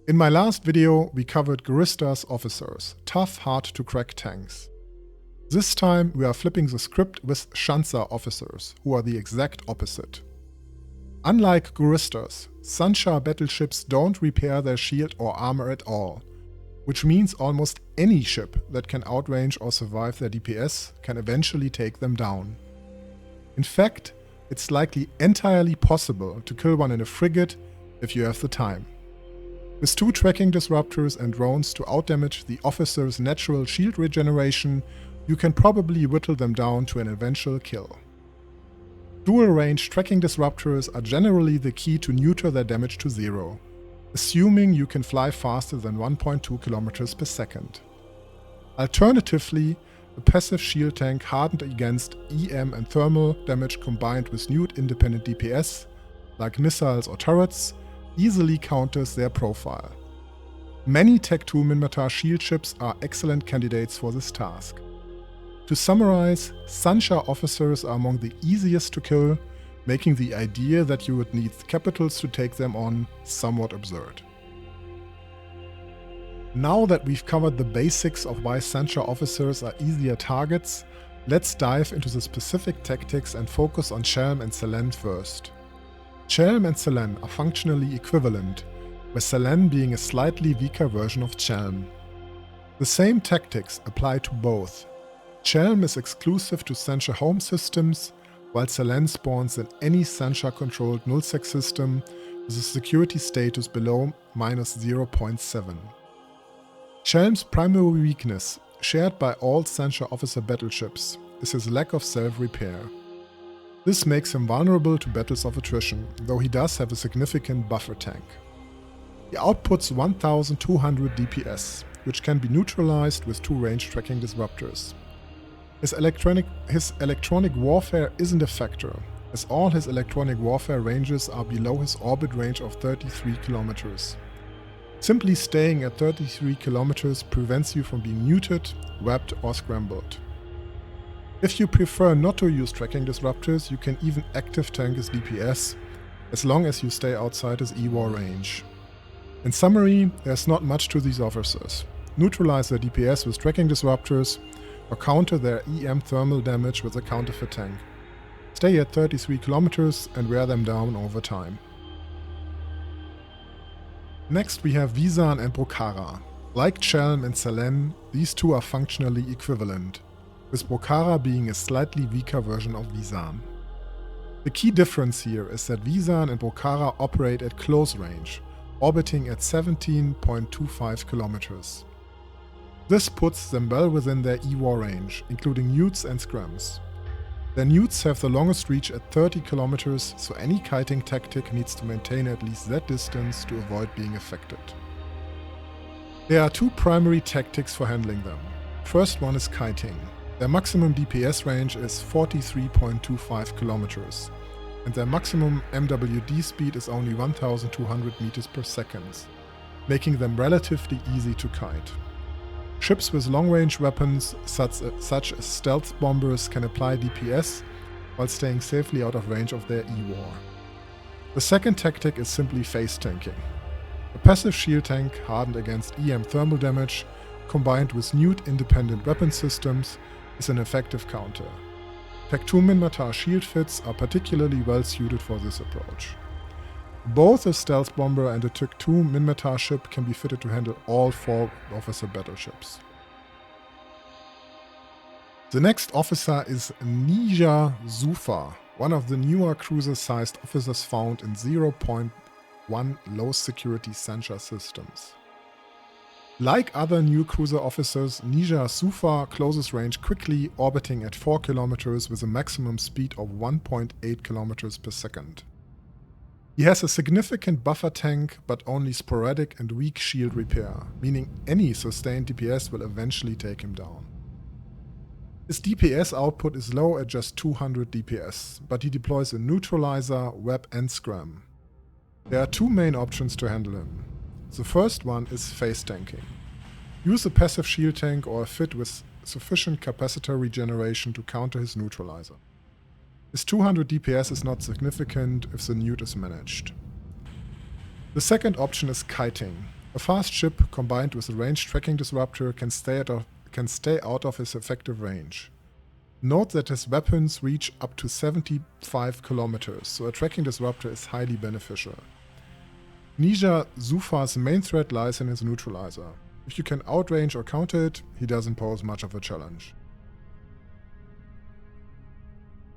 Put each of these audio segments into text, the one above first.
In my last video, we covered Guristas Officers, tough, hard-to-crack tanks. This time we are flipping the script with Sansha Officers, who are the exact opposite. Unlike Guristas, Sansha battleships don't repair their shield or armor at all, which means almost any ship that can outrange or survive their DPS can eventually take them down. In fact, it's likely entirely possible to kill one in a frigate if you have the time. With 2 tracking disruptors and drones to outdamage the officer's natural shield regeneration, you can probably whittle them down to an eventual kill. Dual-range tracking disruptors are generally the key to neuter their damage to 0, assuming you can fly faster than 1.2 km per second. Alternatively, a passive shield tank hardened against EM and thermal damage combined with newt-independent DPS, like missiles or turrets, easily counters their profile. Many Tech 2 Minmatar shield ships are excellent candidates for this task. To summarize, Sansha Officers are among the easiest to kill, making the idea that you would need capitals to take them on somewhat absurd. Now that we've covered the basics of why Sansha Officers are easier targets, let's dive into the specific tactics and focus on Chelm and Selynne first. Chelm and Selynne are functionally equivalent, with Selynne being a slightly weaker version of Chelm. The same tactics apply to both. Chelm is exclusive to Sansha home systems, while Selynne spawns in any Sansha-controlled nullsec system with a security status below -0.7. Chelm's primary weakness, shared by all Sansha Officer battleships, is his lack of self-repair. This makes him vulnerable to battles of attrition, though he does have a significant buffer tank. He outputs 1200 DPS, which can be neutralized with 2 range tracking disruptors. His electronic warfare isn't a factor, as all his electronic warfare ranges are below his orbit range of 33 km. Simply staying at 33 km prevents you from being neuted, wrapped or scrambled. If you prefer not to use tracking disruptors, you can even active tank his DPS, as long as you stay outside his E-War range. In summary, there's not much to these officers. Neutralize their DPS with tracking disruptors, or counter their EM thermal damage with a counterfeit tank. Stay at 33 km and wear them down over time. Next we have Vizan and Brokara. Like Chelm and Selynne, these two are functionally equivalent, with Brokara being a slightly weaker version of Vizan. The key difference here is that Vizan and Brokara operate at close range, orbiting at 17.25 km. This puts them well within their E-War range, including newts and scrams. Their newts have the longest reach at 30 km, so any kiting tactic needs to maintain at least that distance to avoid being affected. There are 2 primary tactics for handling them. First one is kiting. Their maximum DPS range is 43.25 km, and their maximum MWD speed is only 1200 meters per second, making them relatively easy to kite. Ships with long-range weapons, such as stealth bombers, can apply DPS while staying safely out of range of their E-War. The second tactic is simply face tanking. A passive shield tank hardened against EM thermal damage, combined with newt-independent weapon systems, is an effective counter. Tech 2 Minmatar shield fits are particularly well suited for this approach. Both a stealth bomber and a Tech 2 Minmatar ship can be fitted to handle all 4 officer battleships. The next officer is Nija Zufa, one of the newer cruiser-sized officers found in 0.1 low-security Sansha systems. Like other new cruiser officers, Nija Zufa closes range quickly, orbiting at 4 km with a maximum speed of 1.8 km per second. He has a significant buffer tank, but only sporadic and weak shield repair, meaning any sustained DPS will eventually take him down. His DPS output is low at just 200 DPS, but he deploys a neutralizer, web and scram. There are 2 main options to handle him. The first one is face tanking. Use a passive shield tank or a fit with sufficient capacitor regeneration to counter his neutralizer. His 200 DPS is not significant if the newt is managed. The second option is kiting. A fast ship combined with a ranged tracking disruptor can stay out of his effective range. Note that his weapons reach up to 75 kilometers, so a tracking disruptor is highly beneficial. Nija Zufa's main threat lies in his neutralizer. If you can outrange or counter it, he doesn't pose much of a challenge.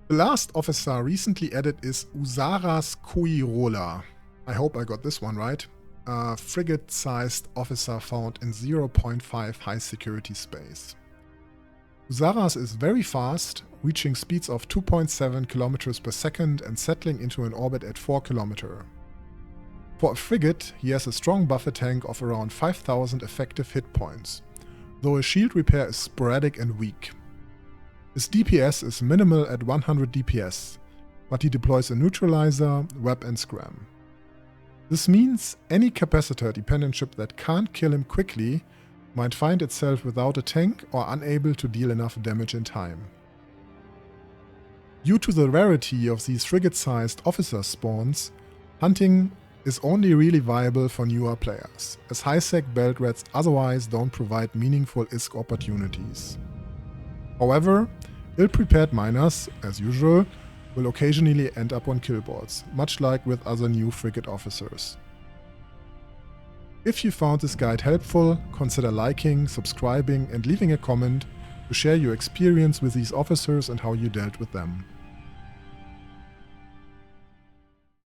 The last officer recently added is Usara Koirola. I hope I got this one right. A frigate-sized officer found in 0.5 high security space. Usara's is very fast, reaching speeds of 2.7 km per second and settling into an orbit at 4 km. For a frigate, he has a strong buffer tank of around 5000 effective hit points, though his shield repair is sporadic and weak. His DPS is minimal at 100 DPS, but he deploys a neutralizer, web and scram. This means any capacitor-dependent ship that can't kill him quickly might find itself without a tank or unable to deal enough damage in time. Due to the rarity of these frigate-sized officer spawns, hunting is only really viable for newer players, as high-sec belt rats otherwise don't provide meaningful ISK opportunities. However, ill-prepared miners, as usual, will occasionally end up on killboards, much like with other new frigate officers. If you found this guide helpful, consider liking, subscribing and leaving a comment to share your experience with these officers and how you dealt with them.